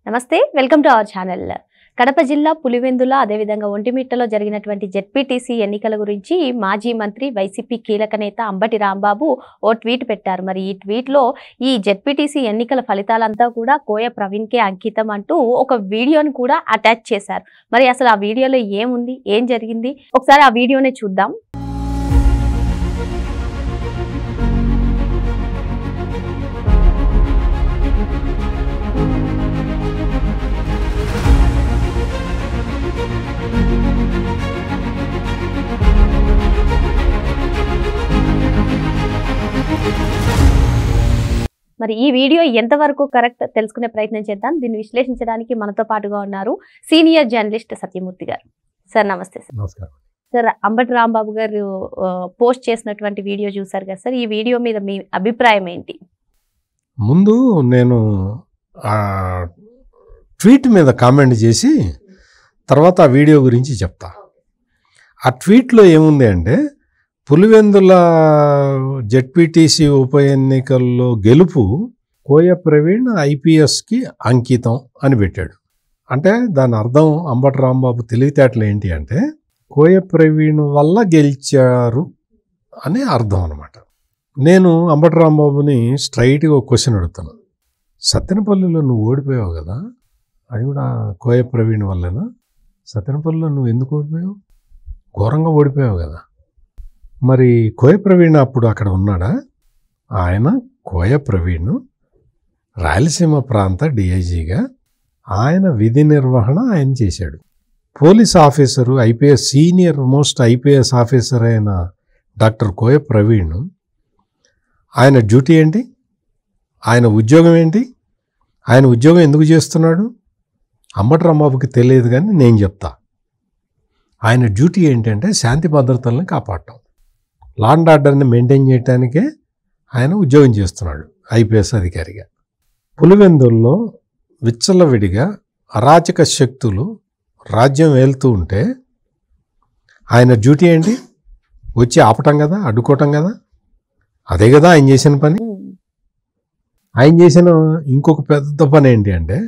నమస్తే welcome to our channel. Kadapa జిల్లా పులివెందుల అదేవిధంగా ఒంటిమిట్టలో జరిగినటువంటి జెడ్పీటీసీ ఎన్నికల గురించి మాజీ మంత్రి వైసీపీ కీలక నేత అంబటి రాంబాబు ఓ ట్వీట్ పెట్టారు. మరి ఈ ట్వీట్లో ఈ జెడ్పీటీసీ ఎన్నికల ఫలితాలంతా కూడా కోయ ప్రవీణ్కే అంకితం అంటూ ఒక వీడియోని కూడా అటాచ్ చేశారు. మరి అసలు ఆ వీడియోలో ఏముంది, ఏం జరిగింది, ఒకసారి ఆ వీడియోనే చూద్దాం. మరి ఈ వీడియో ఎంతవరకు కరెక్ట్ తెలుసుకునే ప్రయత్నం చేద్దాం. దీన్ని విశ్లేషించడానికి మనతో పాటుగా ఉన్నారు సీనియర్ జర్నలిస్ట్ సత్యమూర్తి గారు. సార్ నమస్తే. సార్ నమస్కారం. సార్, అంబటి రాంబాబు గారు పోస్ట్ చేసినటువంటి వీడియో చూసారు కదా సార్, ఈ వీడియో మీద మీ అభిప్రాయం ఏంటి? ముందు నేను ట్వీట్ మీద కామెంట్ చేసి తర్వాత ఆ వీడియో గురించి చెప్తా. ఆ ట్వీట్లో ఏముంది అంటే, పులివెందుల జెడ్పీటీసీ ఉప ఎన్నికల్లో గెలుపు కోయ ప్రవీణ్ ఐపీఎస్కి అంకితం అని పెట్టాడు. అంటే దాని అర్థం అంబటి రాంబాబు తెలివితేటలు ఏంటి అంటే, కోయ ప్రవీణ్ వల్ల గెలిచారు అని అర్థం అన్నమాట. నేను అంబటి రాంబాబుని స్ట్రైట్గా ఒక క్వశ్చన్ అడుగుతాను. సత్తెనపల్లిలో నువ్వు ఓడిపోయావు కదా, అది కూడా కోయ ప్రవీణ్ వల్లేనా? సత్తెనపల్లిలో నువ్వు ఎందుకు ఓడిపోయావు? ఘోరంగా ఓడిపోయావు కదా. మరి కోయ ప్రవీణ్ అప్పుడు అక్కడ ఉన్నాడా? ఆయన కోయ ప్రవీణ్ రాయలసీమ ప్రాంత డిఐజీగా ఆయన విధి నిర్వహణ ఆయన చేశాడు. Police officer, IPS senior most IPS officer అయిన డాక్టర్ కోయ ప్రవీణ్, ఆయన డ్యూటీ ఏంటి, ఆయన ఉద్యోగం ఏంటి, ఆయన ఉద్యోగం ఎందుకు చేస్తున్నాడు? అంబటి రాంబాబుకి తెలియదు, కానీ నేను చెప్తా. ఆయన డ్యూటీ ఏంటంటే శాంతి భద్రతలను కాపాడటం, లా అండ్ ఆర్డర్ని మెయింటైన్ చేయడానికే ఆయన ఉద్యోగం చేస్తున్నాడు ఐపీఎస్ అధికారిగా. పులివెందుల్లో విచ్చలవిడిగా అరాచక శక్తులు రాజ్యం వెళ్తూ ఉంటే ఆయన డ్యూటీ ఏంటి? వచ్చి ఆపటం కదా, అడ్డుకోవటం కదా. అదే కదా ఆయన చేసిన పని. ఆయన చేసిన ఇంకొక పెద్ద పని ఏంటి అంటే,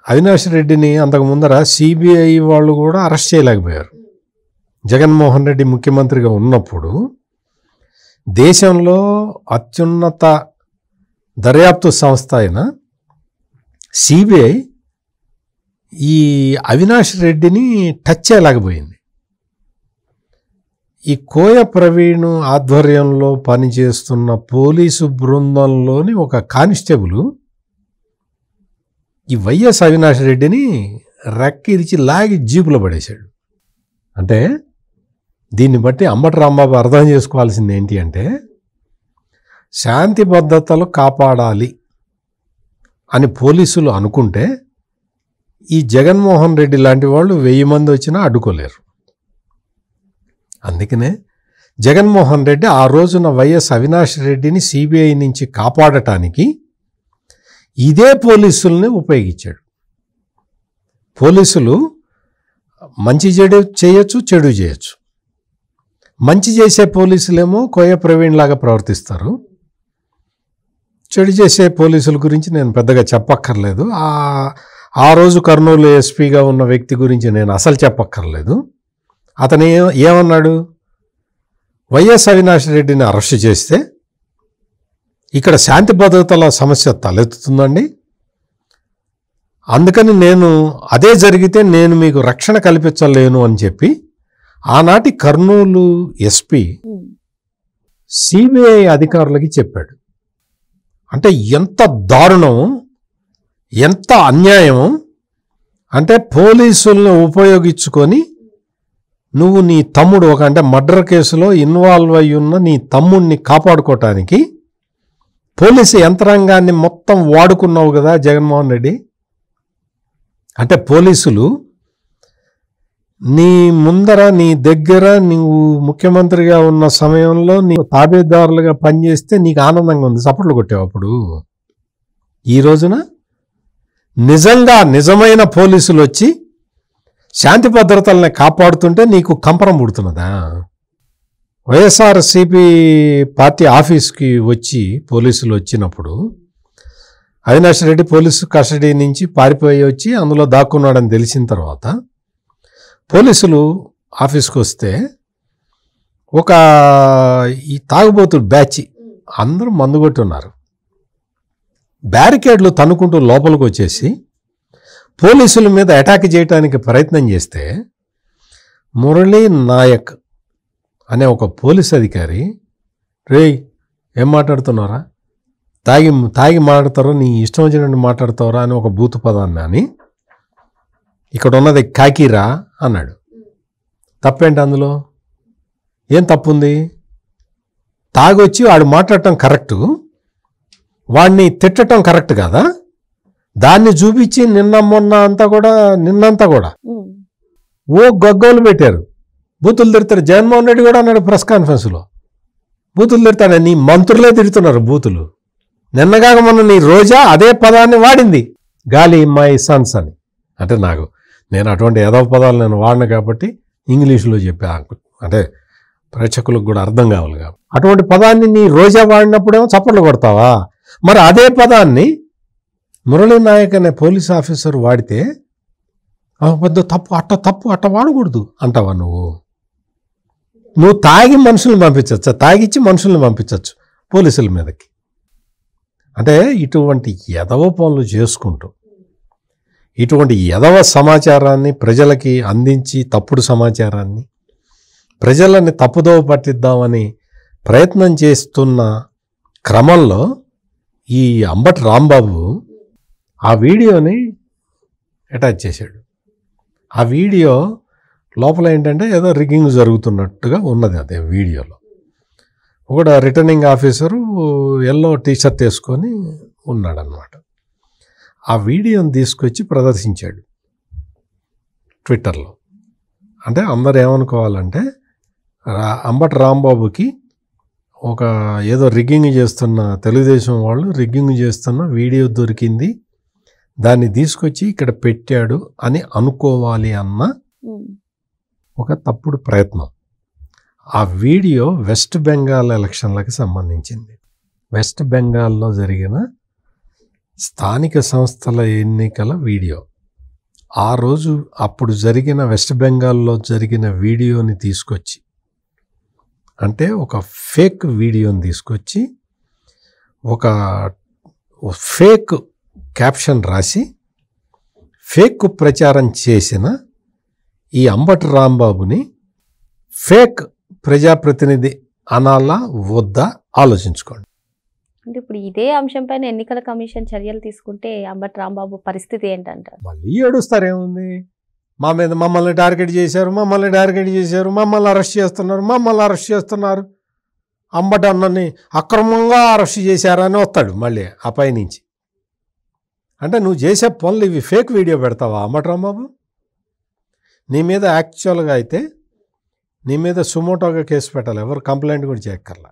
అవినాష్ రెడ్డిని అంతకు ముందర సిబిఐ వాళ్ళు కూడా అరెస్ట్ చేయలేకపోయారు. జగన్మోహన్ రెడ్డి ముఖ్యమంత్రిగా ఉన్నప్పుడు దేశంలో అత్యున్నత దర్యాప్తు సంస్థ అయిన సిబిఐ ఈ అవినాష్ రెడ్డిని టచ్ చేయలేకపోయింది. ఈ కోయ ప్రవీణ్ ఆధ్వర్యంలో పనిచేస్తున్న పోలీసు బృందంలోని ఒక కానిస్టేబుల్ ఈ వైఎస్ అవినాష్ రెడ్డిని రెక్కిరిచి లాగి జీపులో పడేశాడు. అంటే దీన్ని బట్టి అంబటి రాంబాబు అర్థం చేసుకోవాల్సింది ఏంటి అంటే, శాంతి భద్రతలు కాపాడాలి అని పోలీసులు అనుకుంటే ఈ జగన్మోహన్ రెడ్డి లాంటి వాళ్ళు 1000 మంది వచ్చినా అడ్డుకోలేరు. అందుకనే జగన్మోహన్ రెడ్డి ఆ రోజున వైఎస్ అవినాష్ రెడ్డిని సిబిఐ నుంచి కాపాడటానికి ఇదే పోలీసుల్ని ఉపయోగించాడు. పోలీసులు మంచి చెడు చేయొచ్చు, చెడు చేయొచ్చు. మంచి చేసే పోలీసులేమో కోయ ప్రవీణ్ లాగా ప్రవర్తిస్తారు. చెడు చేసే పోలీసుల గురించి నేను పెద్దగా చెప్పక్కర్లేదు. ఆ రోజు కర్నూలు ఎస్పీగా ఉన్న వ్యక్తి గురించి నేను అసలు చెప్పక్కర్లేదు. అతను ఏమన్నాడు? వైఎస్ అవినాష్ రెడ్డిని అరెస్ట్ చేస్తే ఇక్కడ శాంతి భద్రతల సమస్య తలెత్తుతుందండి, అందుకని నేను అదే జరిగితే నేను మీకు రక్షణ కల్పించలేను అని చెప్పి ఆనాటి కర్నూలు ఎస్పీ సిబిఐ అధికారులకి చెప్పాడు. అంటే ఎంత దారుణం, ఎంత అన్యాయం అంటే, పోలీసులను ఉపయోగించుకొని నువ్వు నీ తమ్ముడు అంటే మర్డర్ కేసులో ఇన్వాల్వ్ అయి ఉన్న నీ తమ్ముడిని కాపాడుకోవటానికి పోలీసు యంత్రాంగాన్ని మొత్తం వాడుకున్నావు కదా జగన్మోహన్ రెడ్డి. అంటే పోలీసులు నీ ముందర, నీ దగ్గర నువ్వు ముఖ్యమంత్రిగా ఉన్న సమయంలో నీ తాబేదారులుగా పనిచేస్తే నీకు ఆనందంగా ఉంది, చప్పట్లు కొట్టావు. అప్పుడు ఈ రోజున నిజంగా నిజమైన పోలీసులు వచ్చి శాంతి భద్రతల్ని కాపాడుతుంటే నీకు కంపరం పుడుతున్నదా? వైఎస్ఆర్సీపీ పార్టీ ఆఫీస్కి వచ్చి పోలీసులు వచ్చినప్పుడు అవినాష్ రెడ్డి పోలీసు కస్టడీ నుంచి పారిపోయి వచ్చి అందులో దాక్కున్నాడని తెలిసిన తర్వాత పోలీసులు ఆఫీస్కి వస్తే ఒక ఈ తాగుబోతుడు బ్యాచ్ అందరూ మందు కొట్టున్నారు. బ్యారికేడ్లు తన్నుకుంటూ లోపలికి వచ్చేసి పోలీసుల మీద అటాక్ చేయడానికి ప్రయత్నం చేస్తే మురళీ నాయక్ అనే ఒక పోలీస్ అధికారి, రేయ్ ఏం మాట్లాడుతున్నారా, తాగి మాట్లాడతారో, నీ ఇష్టం వచ్చినట్టు మాట్లాడతావరా అని ఒక బూతు పదాన్ని అని, ఇక్కడ ఉన్నది కాకీరా అన్నాడు. తప్పేంటి అందులో? ఏం తప్పుంది? తాగొచ్చి వాడు మాట్లాడటం కరెక్టు, వాడిని తిట్టడం కరెక్ట్ కాదా? దాన్ని చూపించి నిన్నంతా కూడా ఓ గగ్గోలు పెట్టారు. బూతులు తిడతారు. జగన్మోహన్ రెడ్డి కూడా అన్నాడు ప్రెస్ కాన్ఫరెన్స్లో, బూతులు తిడతాడు. నీ మంత్రులే తిడుతున్నారు బూతులు. నిన్నగాక మొన్న నీ రోజా అదే పదాన్ని వాడింది, గాలి మై సన్స్ అని. అంటే నేను అటువంటి ఏదో పదాలు నేను వాడిన కాబట్టి ఇంగ్లీష్లో చెప్పా, అంటే ప్రేక్షకులకు కూడా అర్థం కావాలి కాబట్టి. అటువంటి పదాన్ని నీ రోజా వాడినప్పుడేమో చప్పట్లు కొడతావా? మరి అదే పదాన్ని మురళీ నాయక్ అనే పోలీస్ ఆఫీసర్ వాడితే పెద్ద తప్పు అట్ట వాడకూడదు అంటావా నువ్వు తాగి మనుషుల్ని పంపించవచ్చు, తాగిచ్చి మనుషుల్ని పంపించవచ్చు పోలీసుల మీదకి. అంటే ఇటువంటి ఎదవ పనులు చేసుకుంటూ ఇటువంటి ఎదవ సమాచారాన్ని ప్రజలకి అందించి తప్పుడు సమాచారాన్ని ప్రజలని తప్పుదోవ పట్టిద్దామని ప్రయత్నం చేస్తున్న క్రమంలో ఈ అంబటి రాంబాబు ఆ వీడియోని అటాచ్ చేశాడు. ఆ వీడియో లోపల ఏంటంటే ఏదో రిగ్గింగ్ జరుగుతున్నట్టుగా ఉన్నది. అదే వీడియోలో ఒక రిటర్నింగ్ ఆఫీసరు ఎల్లో టీషర్ట్ వేసుకొని ఉన్నాడనమాట. ఆ వీడియోని తీసుకొచ్చి ప్రదర్శించాడు ట్విట్టర్లో. అంటే అందరు ఏమనుకోవాలంటే అంబటి రాంబాబుకి ఒక ఏదో రిగ్గింగ్ చేస్తున్న తెలుగుదేశం వాళ్ళు రిగ్గింగ్ చేస్తున్న వీడియో దొరికింది, దాన్ని తీసుకొచ్చి ఇక్కడ పెట్టాడు అని అనుకోవాలి అన్న ఒక తప్పుడు ప్రయత్నం. ఆ వీడియో వెస్ట్ బెంగాల్ ఎలక్షన్లకు సంబంధించింది. వెస్ట్ బెంగాల్లో జరిగిన స్థానిక సంస్థల ఎన్నికల వీడియో. ఆ రోజు అప్పుడు జరిగిన వెస్ట్ బెంగాల్లో జరిగిన వీడియోని తీసుకొచ్చి, అంటే ఒక ఫేక్ వీడియోని తీసుకొచ్చి ఒక ఫేక్ క్యాప్షన్ రాసి ఫేక్ ప్రచారం చేసిన ఈ అంబటి రాంబాబుని ఫేక్ ప్రజాప్రతినిధి అనాలా వద్దా ఆలోచించుకోండి. అంటే ఇప్పుడు ఇదే అంశం పైన ఎన్నికల కమిషన్ చర్యలు తీసుకుంటే అంబటి రాంబాబు పరిస్థితి ఏంటంటారు? మళ్ళీ ఏడుస్తారేముంది, మమ్మల్ని టార్గెట్ చేశారు, మమ్మల్ని అరెస్ట్ చేస్తున్నారు, అంబటి అన్నని అక్రమంగా అరెస్ట్ చేశారని వస్తాడు మళ్ళీ ఆ పైనుంచి. అంటే నువ్వు చేసే పనులు ఇవి ఫేక్ వీడియో పెడతావా అంబటి రాంబాబు? నీ మీద యాక్చువల్గా అయితే నీ మీద సుమోటోగా కేసు పెట్టాలి, ఎవరు కంప్లైంట్ కూడా చేయక్కర్లా.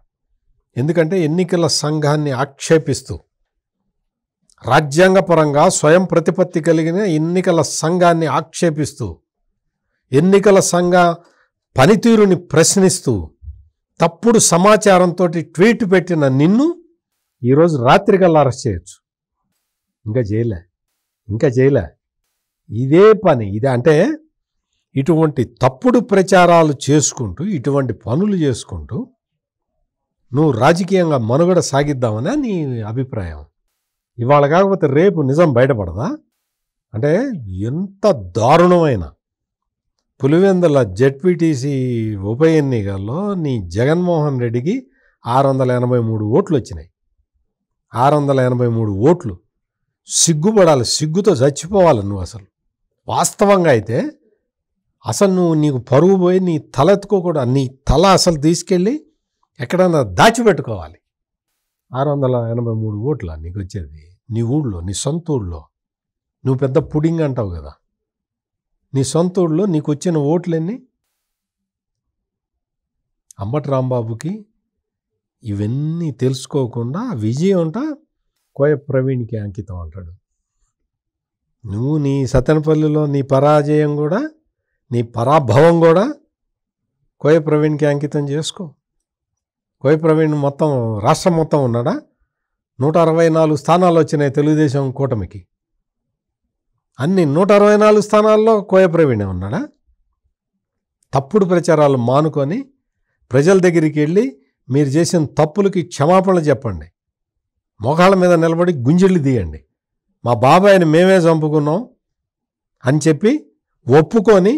ఎందుకంటే ఎన్నికల సంఘాన్ని ఆక్షేపిస్తూ రాజ్యాంగపరంగా స్వయం ప్రతిపత్తి కలిగిన ఎన్నికల సంఘాన్ని ఆక్షేపిస్తూ ఎన్నికల సంఘ పనితీరుని ప్రశ్నిస్తూ తప్పుడు సమాచారంతో ట్వీట్ పెట్టిన నిన్ను ఈరోజు రాత్రికల్లా అరెస్ట్ చేయొచ్చు. ఇంకా చేయలే ఇదే పని. ఇదే అంటే ఇటువంటి తప్పుడు ప్రచారాలు చేసుకుంటూ ఇటువంటి పనులు చేసుకుంటూ నువ్వు రాజకీయంగా మనుగడ సాగిద్దామని నీ అభిప్రాయం. ఇవాళ కాకపోతే రేపు నిజం బయటపడదా? అంటే ఎంత దారుణమైన పులివెందుల జెడ్పీటీసీ ఉప ఎన్నికల్లో నీ జగన్మోహన్ రెడ్డికి 683 ఓట్లు వచ్చినాయి. 683 ఓట్లు. సిగ్గుపడాలి, సిగ్గుతో చచ్చిపోవాలి నువ్వు. అసలు వాస్తవంగా అయితే అసలు నీకు పరుగు పోయి నీ తల ఎత్తుకోకూడదు. నీ తల అసలు తీసుకెళ్ళి ఎక్కడన్నా దాచిపెట్టుకోవాలి. 683 ఓట్ల నీకు వచ్చేది నీ ఊళ్ళో, నీ సొంత ఊళ్ళో. నువ్వు పెద్ద పుడింగ్ అంటావు కదా, నీ సొంత ఊళ్ళో నీకు వచ్చిన ఓట్లన్నీ. అంబటి రాంబాబుకి ఇవన్నీ తెలుసుకోకుండా విజయం అంట కోయ ప్రవీణ్కి అంకితం అంటాడు. నువ్వు నీ సత్తెనపల్లిలో నీ పరాజయం కూడా, నీ పరాభవం కూడా కోయ ప్రవీణ్కి అంకితం చేసుకో. కోయ ప్రవీణ్ మొత్తం రాష్ట్రం మొత్తం ఉన్నాడా? 164 స్థానాలు వచ్చినాయి తెలుగుదేశం కూటమికి. అన్ని 164 స్థానాల్లో కోయ ప్రవీణే ఉన్నాడా? తప్పుడు ప్రచారాలు మానుకొని ప్రజల దగ్గరికి వెళ్ళి మీరు చేసిన తప్పులకి క్షమాపణలు చెప్పండి, మోకాళ్ళ మీద నిలబడి గుంజిళ్ళు తీయండి, మా బాబాయిని మేమే చంపుకున్నాం అని చెప్పి ఒప్పుకొని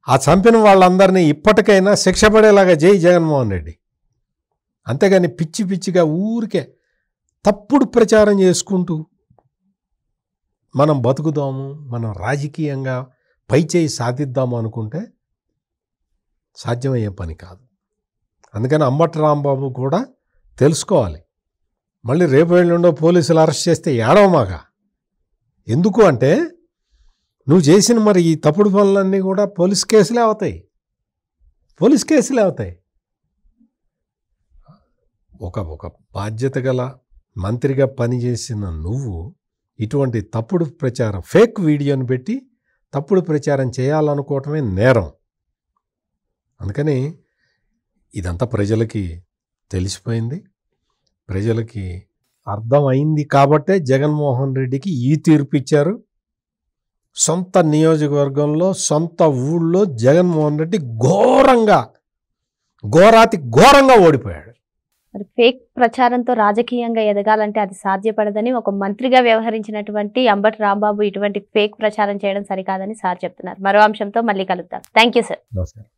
ఆ చంపిన వాళ్ళందరినీ ఇప్పటికైనా శిక్ష పడేలాగా చేయి జగన్మోహన్ రెడ్డి. అంతేగాని పిచ్చి పిచ్చిగా ఊరికే తప్పుడు ప్రచారం చేసుకుంటూ మనం బతుకుదాము, మనం రాజకీయంగా పైచేయి సాధిద్దాము అనుకుంటే సాధ్యమయ్యే పని కాదు. అందుకని అంబటి రాంబాబు కూడా తెలుసుకోవాలి. మళ్ళీ రేపు ఎల్లుండో పోలీసులు అరెస్ట్ చేస్తే ఏడవమాక. ఎందుకు అంటే నువ్వు చేసిన మరి ఈ తప్పుడు పనులన్నీ కూడా పోలీస్ కేసులే అవుతాయి. ఒక బాధ్యత గల మంత్రిగా పనిచేసిన నువ్వు ఇటువంటి తప్పుడు ప్రచారం, ఫేక్ వీడియోని పెట్టి తప్పుడు ప్రచారం చేయాలనుకోవటమే నేరం. అందుకని ఇదంతా ప్రజలకి తెలిసిపోయింది, ప్రజలకి అర్థమైంది కాబట్టే జగన్మోహన్ రెడ్డికి ఈ తీర్పు ఇచ్చారు. సొంత నియోజకవర్గంలో, సొంత ఊళ్ళో జగన్మోహన్ రెడ్డి ఘోరాతి ఘోరంగా ఓడిపోయాడు. మరి ఫేక్ ప్రచారంతో రాజకీయంగా ఎదగాలంటే అది సాధ్యపడదని ఒక మంత్రిగా వ్యవహరించినటువంటి అంబటి రాంబాబు ఇటువంటి ఫేక్ ప్రచారం చేయడం సరికాదని సార్ చెప్తున్నారు. మరో అంశంతో మళ్ళీ కలుద్దాం. Thank you sir. నమస్కారం.